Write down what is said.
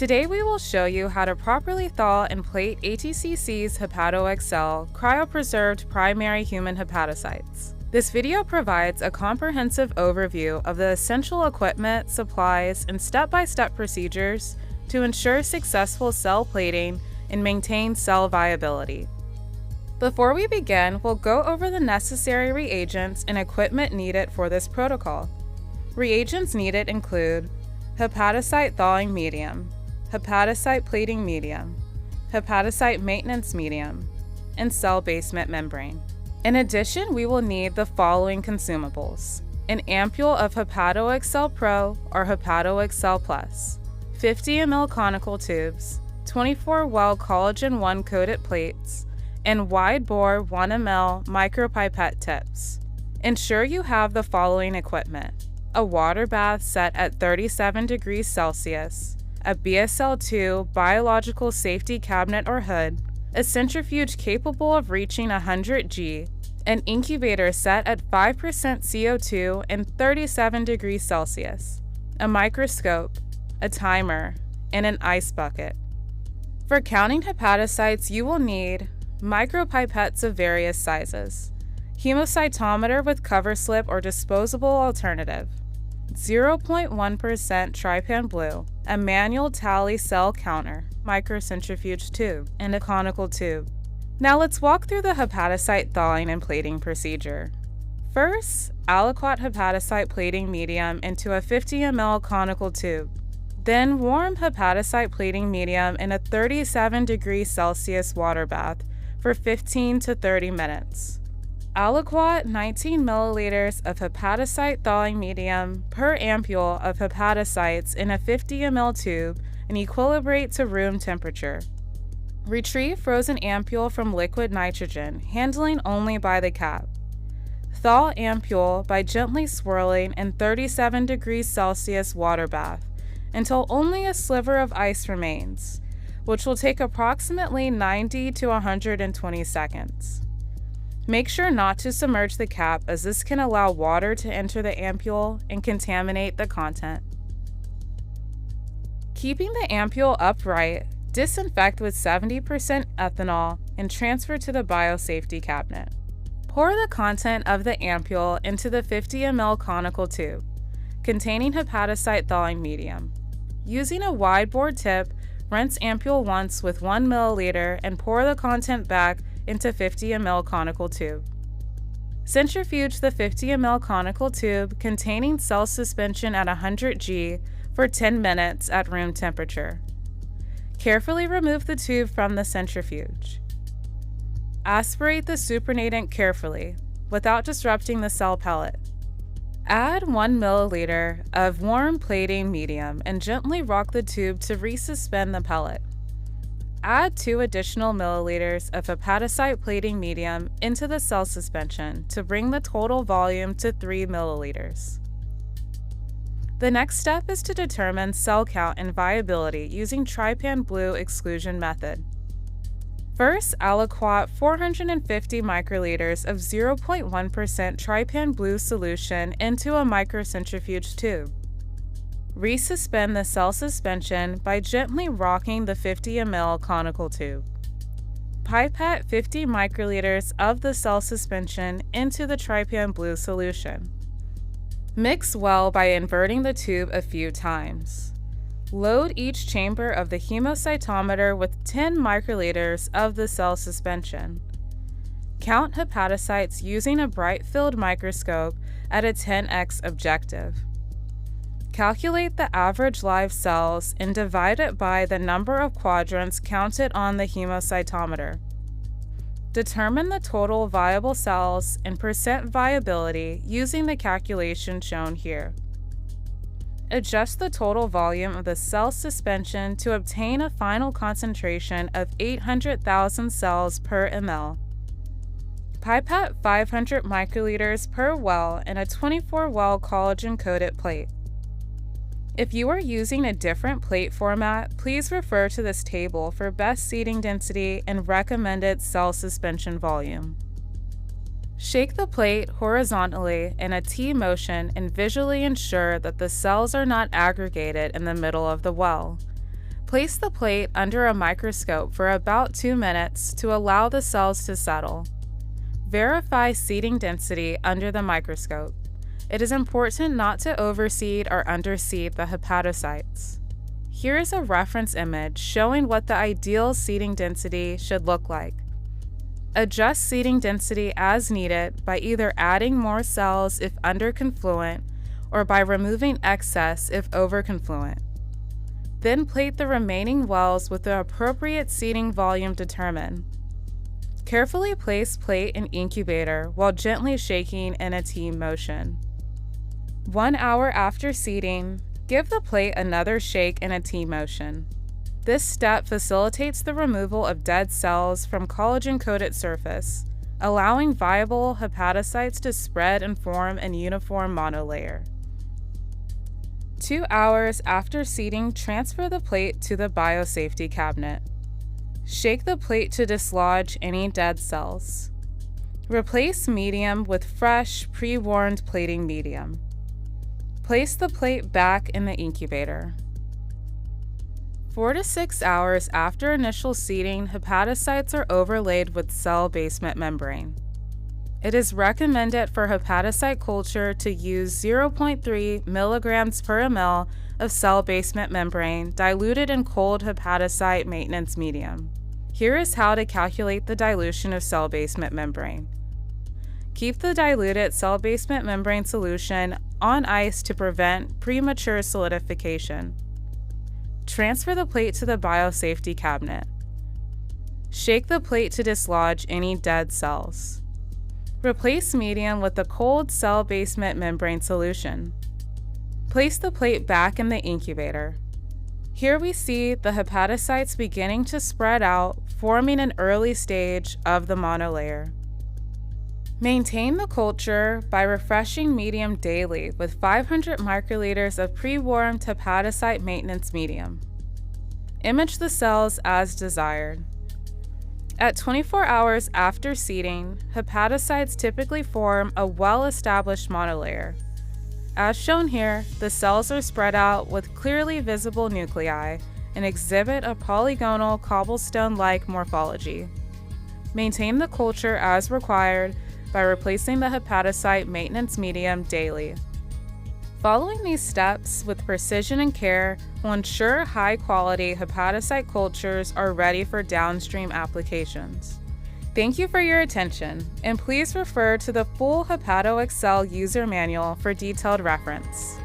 Today we will show you how to properly thaw and plate ATCC's HepatoXcell cryopreserved primary human hepatocytes. This video provides a comprehensive overview of the essential equipment, supplies, and step-by-step procedures to ensure successful cell plating and maintain cell viability. Before we begin, we'll go over the necessary reagents and equipment needed for this protocol. Reagents needed include hepatocyte thawing medium, hepatocyte plating medium, hepatocyte maintenance medium, and cell basement membrane. In addition, we will need the following consumables: an ampule of HepatoXcell Pro or HepatoXcell Plus, 50 ml conical tubes, 24-well collagen 1 coated plates, and wide-bore 1 ml micropipette tips. Ensure you have the following equipment: a water bath set at 37 degrees Celsius, a BSL-2 biological safety cabinet or hood, a centrifuge capable of reaching 100 G, an incubator set at 5% CO2 and 37 degrees Celsius, a microscope, a timer, and an ice bucket. For counting hepatocytes, you will need micropipettes of various sizes, hemocytometer with cover slip or disposable alternative, 0.1% trypan blue, a manual tally cell counter, microcentrifuge tube, and a conical tube. Now let's walk through the hepatocyte thawing and plating procedure. First, aliquot hepatocyte plating medium into a 50 ml conical tube. Then warm hepatocyte plating medium in a 37 degrees Celsius water bath for 15 to 30 minutes. Aliquot 19 milliliters of hepatocyte thawing medium per ampule of hepatocytes in a 50 ml tube and equilibrate to room temperature. Retrieve frozen ampule from liquid nitrogen, handling only by the cap. Thaw ampule by gently swirling in 37 degrees Celsius water bath until only a sliver of ice remains, which will take approximately 90 to 120 seconds. Make sure not to submerge the cap, as this can allow water to enter the ampule and contaminate the content. Keeping the ampule upright, disinfect with 70% ethanol and transfer to the biosafety cabinet. Pour the content of the ampule into the 50 ml conical tube containing hepatocyte thawing medium. Using a wide-bore tip, rinse ampule once with 1 milliliter and pour the content back into 50 ml conical tube. Centrifuge the 50 ml conical tube containing cell suspension at 100 G for 10 minutes at room temperature. Carefully remove the tube from the centrifuge. Aspirate the supernatant carefully without disrupting the cell pellet. Add 1 milliliter of warm plating medium and gently rock the tube to resuspend the pellet. Add 2 additional milliliters of hepatocyte plating medium into the cell suspension to bring the total volume to 3 milliliters. The next step is to determine cell count and viability using trypan blue exclusion method. First, aliquot 450 microliters of 0.1% trypan blue solution into a microcentrifuge tube. Resuspend the cell suspension by gently rocking the 50 ml conical tube. Pipette 50 microliters of the cell suspension into the trypan blue solution. Mix well by inverting the tube a few times. Load each chamber of the hemocytometer with 10 microliters of the cell suspension. Count hepatocytes using a bright field microscope at a 10x objective. Calculate the average live cells and divide it by the number of quadrants counted on the hemocytometer. Determine the total viable cells and percent viability using the calculation shown here. Adjust the total volume of the cell suspension to obtain a final concentration of 800,000 cells per ml. Pipette 500 microliters per well in a 24-well collagen-coated plate. If you are using a different plate format, please refer to this table for best seating density and recommended cell suspension volume. Shake the plate horizontally in a T motion and visually ensure that the cells are not aggregated in the middle of the well. Place the plate under a microscope for about 2 minutes to allow the cells to settle. Verify seeding density under the microscope. It is important not to overseed or underseed the hepatocytes. Here is a reference image showing what the ideal seeding density should look like. Adjust seeding density as needed by either adding more cells if underconfluent or by removing excess if overconfluent. Then plate the remaining wells with the appropriate seeding volume determined. Carefully place plate in incubator while gently shaking in a T motion. 1 hour after seeding, give the plate another shake in a T motion. This step facilitates the removal of dead cells from collagen-coated surface, allowing viable hepatocytes to spread and form a uniform monolayer. 2 hours after seeding, transfer the plate to the biosafety cabinet. Shake the plate to dislodge any dead cells. Replace medium with fresh, pre-warmed plating medium. Place the plate back in the incubator. 4 to 6 hours after initial seeding, hepatocytes are overlaid with cell basement membrane. It is recommended for hepatocyte culture to use 0.3 milligrams per ml of cell basement membrane diluted in cold hepatocyte maintenance medium. Here is how to calculate the dilution of cell basement membrane. Keep the diluted cell basement membrane solution on ice to prevent premature solidification. Transfer the plate to the biosafety cabinet. Shake the plate to dislodge any dead cells. Replace medium with the cold cell basement membrane solution. Place the plate back in the incubator. Here we see the hepatocytes beginning to spread out, forming an early stage of the monolayer. Maintain the culture by refreshing medium daily with 500 microliters of pre-warmed hepatocyte maintenance medium. Image the cells as desired. At 24 hours after seeding, hepatocytes typically form a well-established monolayer. As shown here, the cells are spread out with clearly visible nuclei and exhibit a polygonal cobblestone-like morphology. Maintain the culture as required by replacing the hepatocyte maintenance medium daily. Following these steps with precision and care will ensure high-quality hepatocyte cultures are ready for downstream applications. Thank you for your attention, and please refer to the full HepatoXcell user manual for detailed reference.